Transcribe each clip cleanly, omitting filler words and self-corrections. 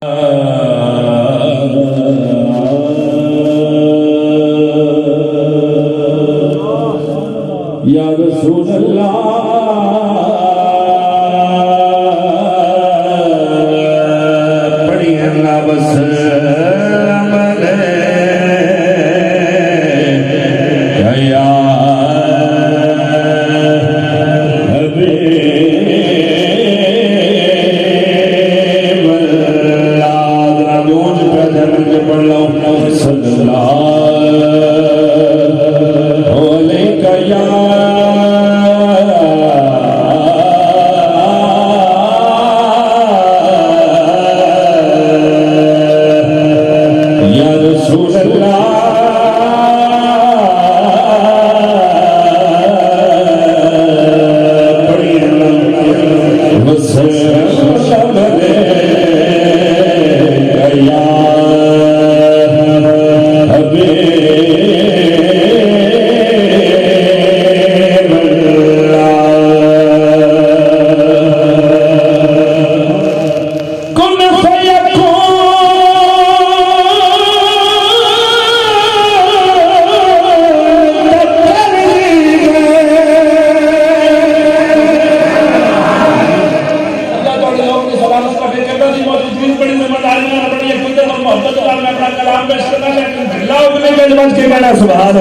या रसूल अल्लाह पढ़ी अल्लाह बस अमल या हबीब अल्लाह जोश पे धर्म के पढ़ लो सल्लल्लाहु अलैहि या सुभान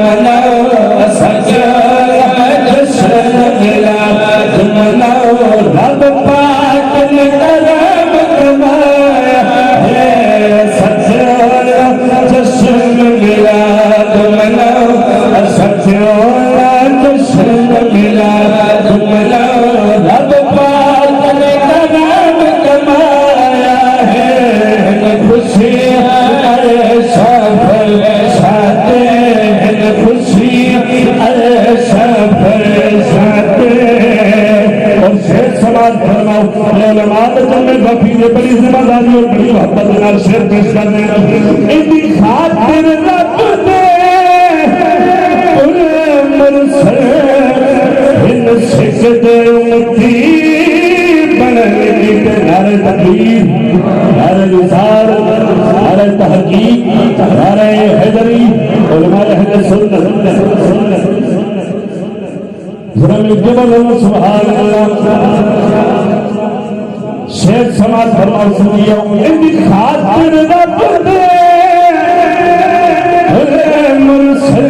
मनाओ सजोरा जश्न मिलाद मनाओ रब पाक ने करम कमाया है सजोरा जश्न मिलाद मनाओ सजोरा जश्न मिलाद मनाओ रब पाक ने करम कमाया है खुशी ऐसा बरसाते हैं खुशी ऐसा बरसाते और शेर समाज फरमाओ नमाज में गफीर बड़ी जिम्मेदारी और बड़ी मोहब्बत के साथ शेर पेश कर रहे हैं इनकी खातिर रब दे पूरे मुरसल इन सिजदे उम्मती बनने की नारे तकबीर नारे विसार नारे तहकीक नारे हैदरी उलमा अहले सुन्नत जरा मिलके बोलो सुभान अल्लाह शेर समाज फरमाओ सुनियो इनकी खातिर रब दे मुरसल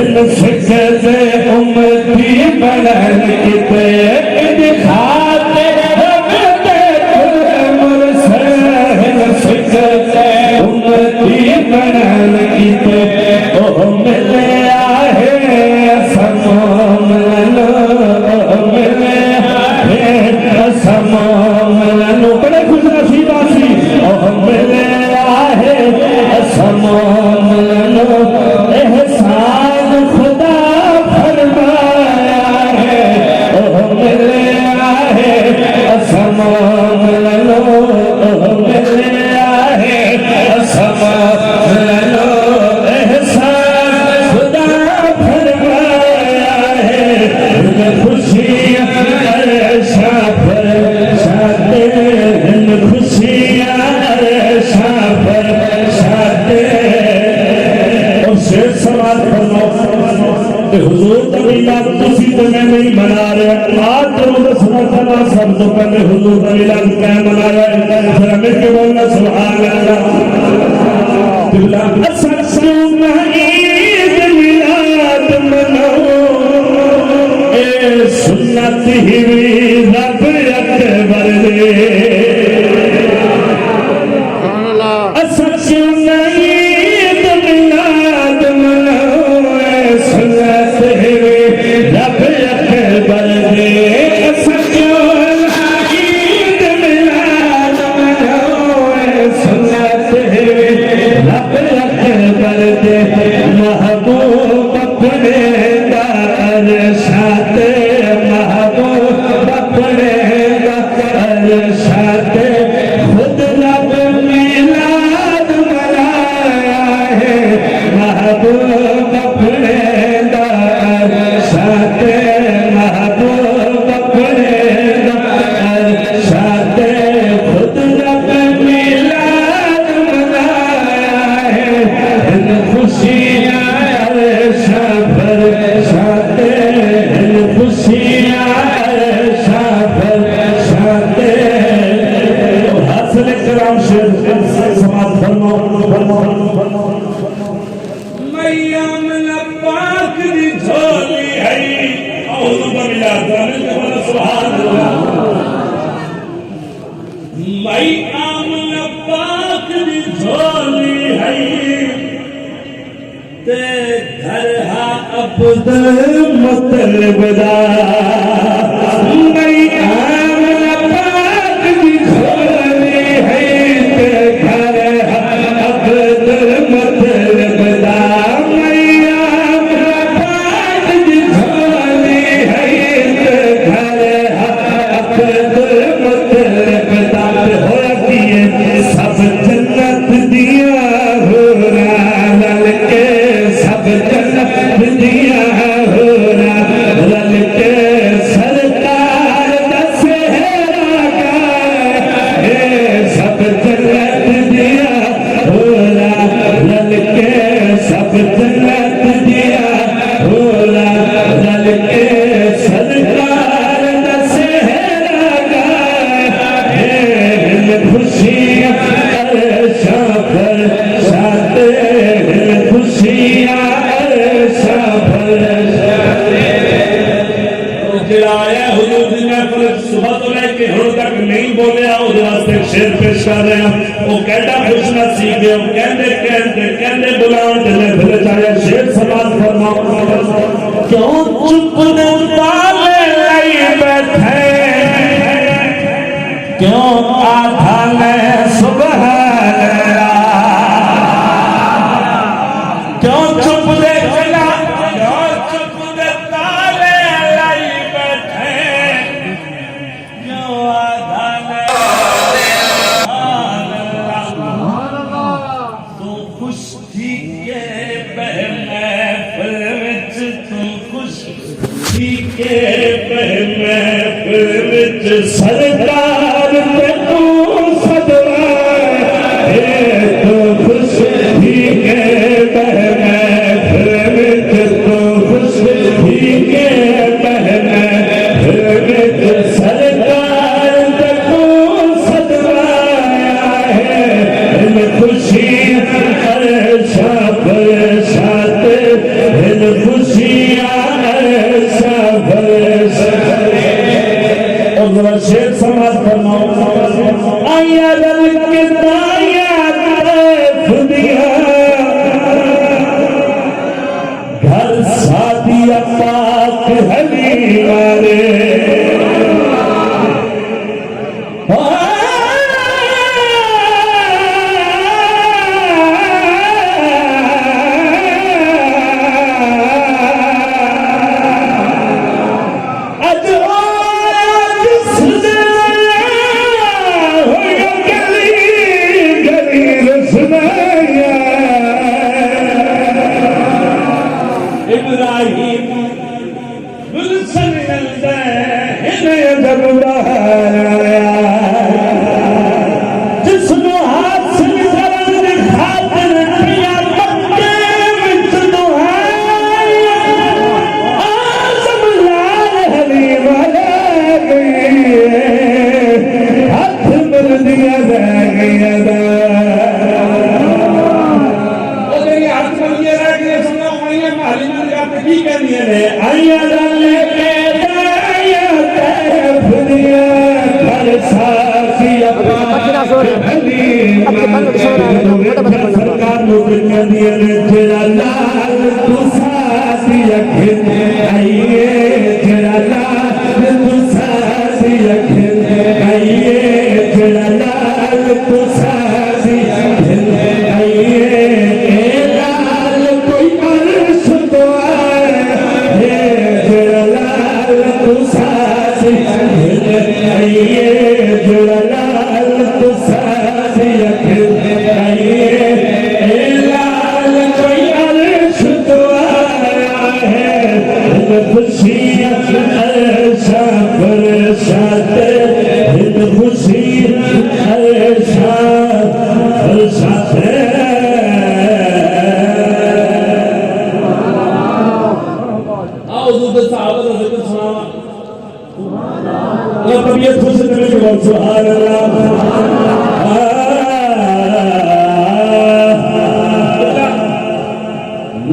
इन सिजदे उम्मती बनने की इनकी खातिर उम्मती बनन की ओ मिले आहे समो मिलनो मिले आहे समो मिलनो बड़े खुश नसीब आसी ओ मिले आहे समो मिलनो एहसान खुदा फरमाया है ओ मिले आहे समो मिलनो मिले हुजूर का मिलाद किसी तो मैं नहीं मना रहा आज तो सुना सब तो पहले हुजूर का मिलाद क्या मना रहा है जरा मिलके बोलना सुभान अल्लाह बिल्ला अससु ईद मिलाद मनाओ ए सुन्नत ही रब अकबर दे अससु ईद मिलाद मनाओ ए सुन्नत रब अकबर दे सच्चो ईद मिलाद मनाओ सुन्नत रब अकबर दे महबूब अपने दर साथे महबूब अपने दर साथे खुद रब मिलाद मनाया है महबूब अपने महबूब अपने साथे खुद रब मिलाद मनाया है खुशियाँ सफर साथे खुशियाँ सफर साथे हासिल कराम शेर समाज फरमाओ मैया मन पाक दी झोली है सुभान अल्लाह मई आमन पाक दी झोली है ते घर हा अब्दुल मुतल्लिब दा मई आमन पाक दी झोली है ते घर हा अब्दुल मुतल्लिब दा सब जन्नत दिया हो रल के सब जन्नत दिया हो रल के सर नहीं बोलिया ਉਹਦੇ ਵਾਸਤੇ शेर पेश कर रहे हैं वो कहता खुशनसीब है कहते कहते कहते बुलाओ दिले फिर चाहे शेर समाज फरमाओ क्यों चुप वाले लाई बैठे क्यों आधा ले सुबह क्यों चुप देखना क्यों चुप दे ताले लाई बैठे क्यों आधा तू खुश थी के महफिल विच तू खुश थी के महफिल विच सरकार ते तू सदवा तू खुश थी के शेर समाज फरमाओ आया रल के दाया दुनिया घर सादिया पाक हलीमा रे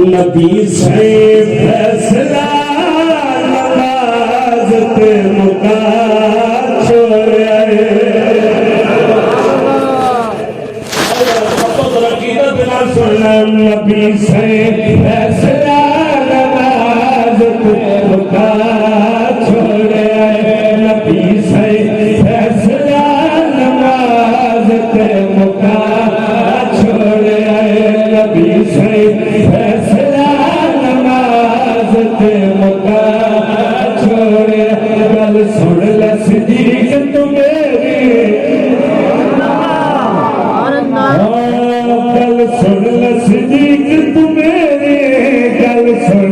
नबी से फैसला नमाज पे मुका छोड़े सुनना नबी से फैसला नमाज पे मुका छोड़े नबी से फैसला नमाज पे मुका छोड़े नबी से फैसला नमाज पे मुका छोड़े गल सुन ल सिद्दीक तू मेरी गल सुन ल सिद्दीक तू मेरी गल सुन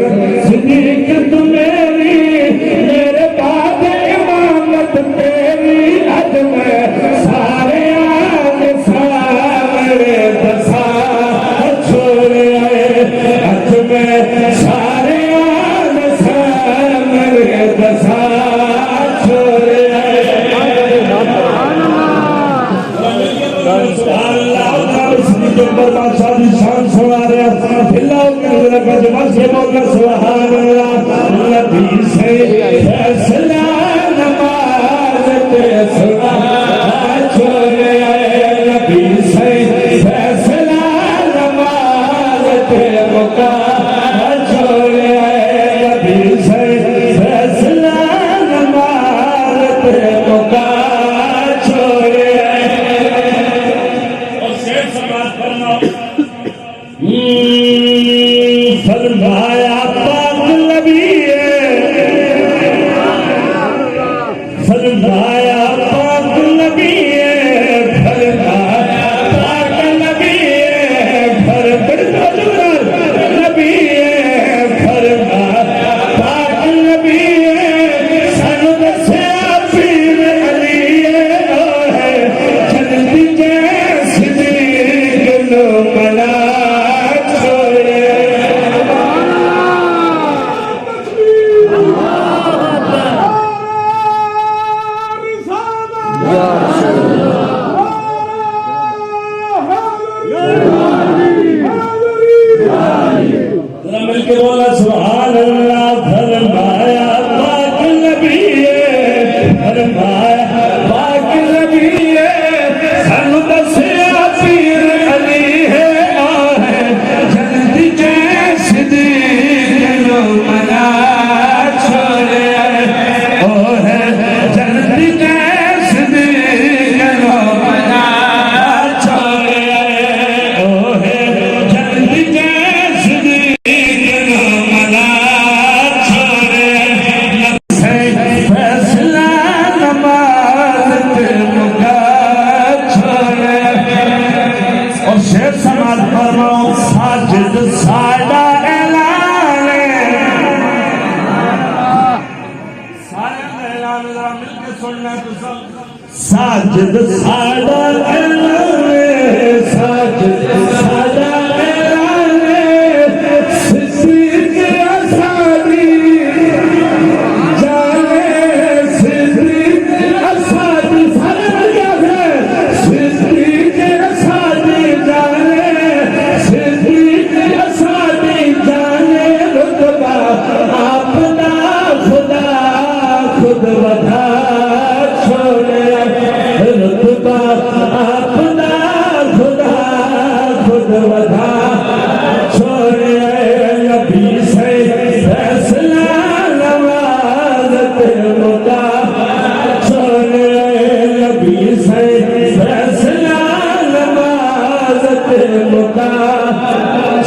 सिद्दीक तू मेरी मेरे बाद इमामत तेरी अज मैं सारे आगे सारे दसा छोड़े अज मैं सारे आगे सारे दसा छोड़े बादशाह की शान सुना रहे नबी से फैसला नमाज पे सुना जरा मिलके बोला सुभान अल्लाह। फरमाया पाक नबी फरमाया पाक नबी सानू दसिया पीर अली है आहे जल्दी के सिद्दीक नो मना छोड़े ओ है जल्दी के सिद्दीक नो मना छोड़े ओ है जल्दी के साजिद साडा ऐलान सारे ऐलान जरा मिलके सुनना तो सब साजिद साडा ऐलान साजिद साडा ऐलान सिद्दीक असादी जाने सिद्दीक असादी सारे क्या है सिद्दीक असादी जाने सिद्दीक असादी जाने रुतबा अपना खुदा खुद वधा छोड़े रुतबा अपना खुदा खुद वधा छोड़े नबी से फैसला नवाज़त मुका छोड़े नबी से फैसला नवाज़त मुका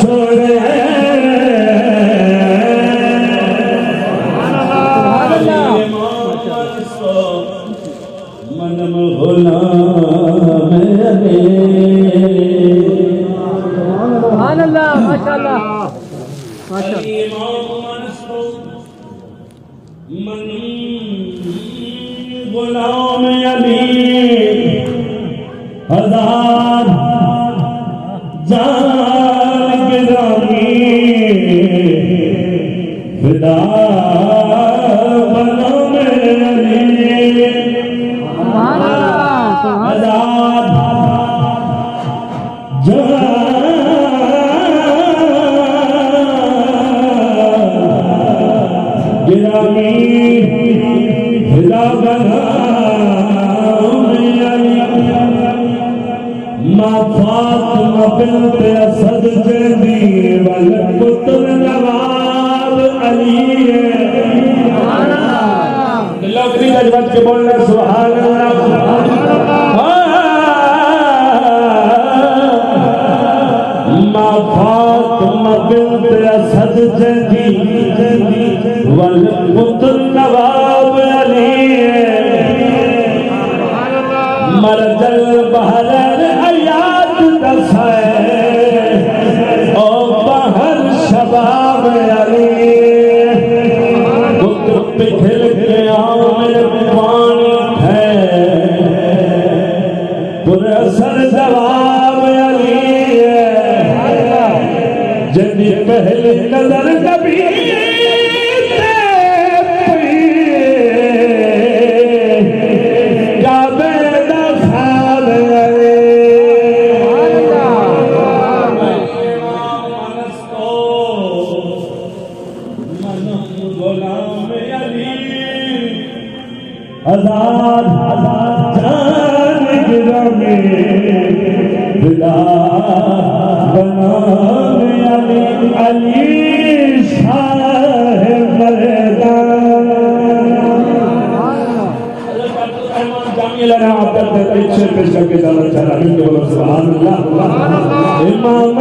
छोड़े मनम गुलाम अली सुभान अल्लाह माशाअल्लाह मनम गुलाम अली हजार जान गिरामी फिदा बना मेरी हजार जान गिरामी फिदा बना फातिमा बिन्त असद जदी वल पुत्र नवाब अली लौकरी गजबत के बोलना सुभान अल्लाह। मां फातिमा बिन्त असद जदी वल पुत्र नवाब अली मरजल बहर अयात दफे ओ बहर शबाब अली पिघल के आमिर पानी है पुरसर जवाब अली जदी पहली नजर कभी हजार जान गिरामी फिदा बना अली अली शाह मर्दान जामिया आप तक पेश करके जाना चाह रहा हूं। सुभान अल्लाह। इमाम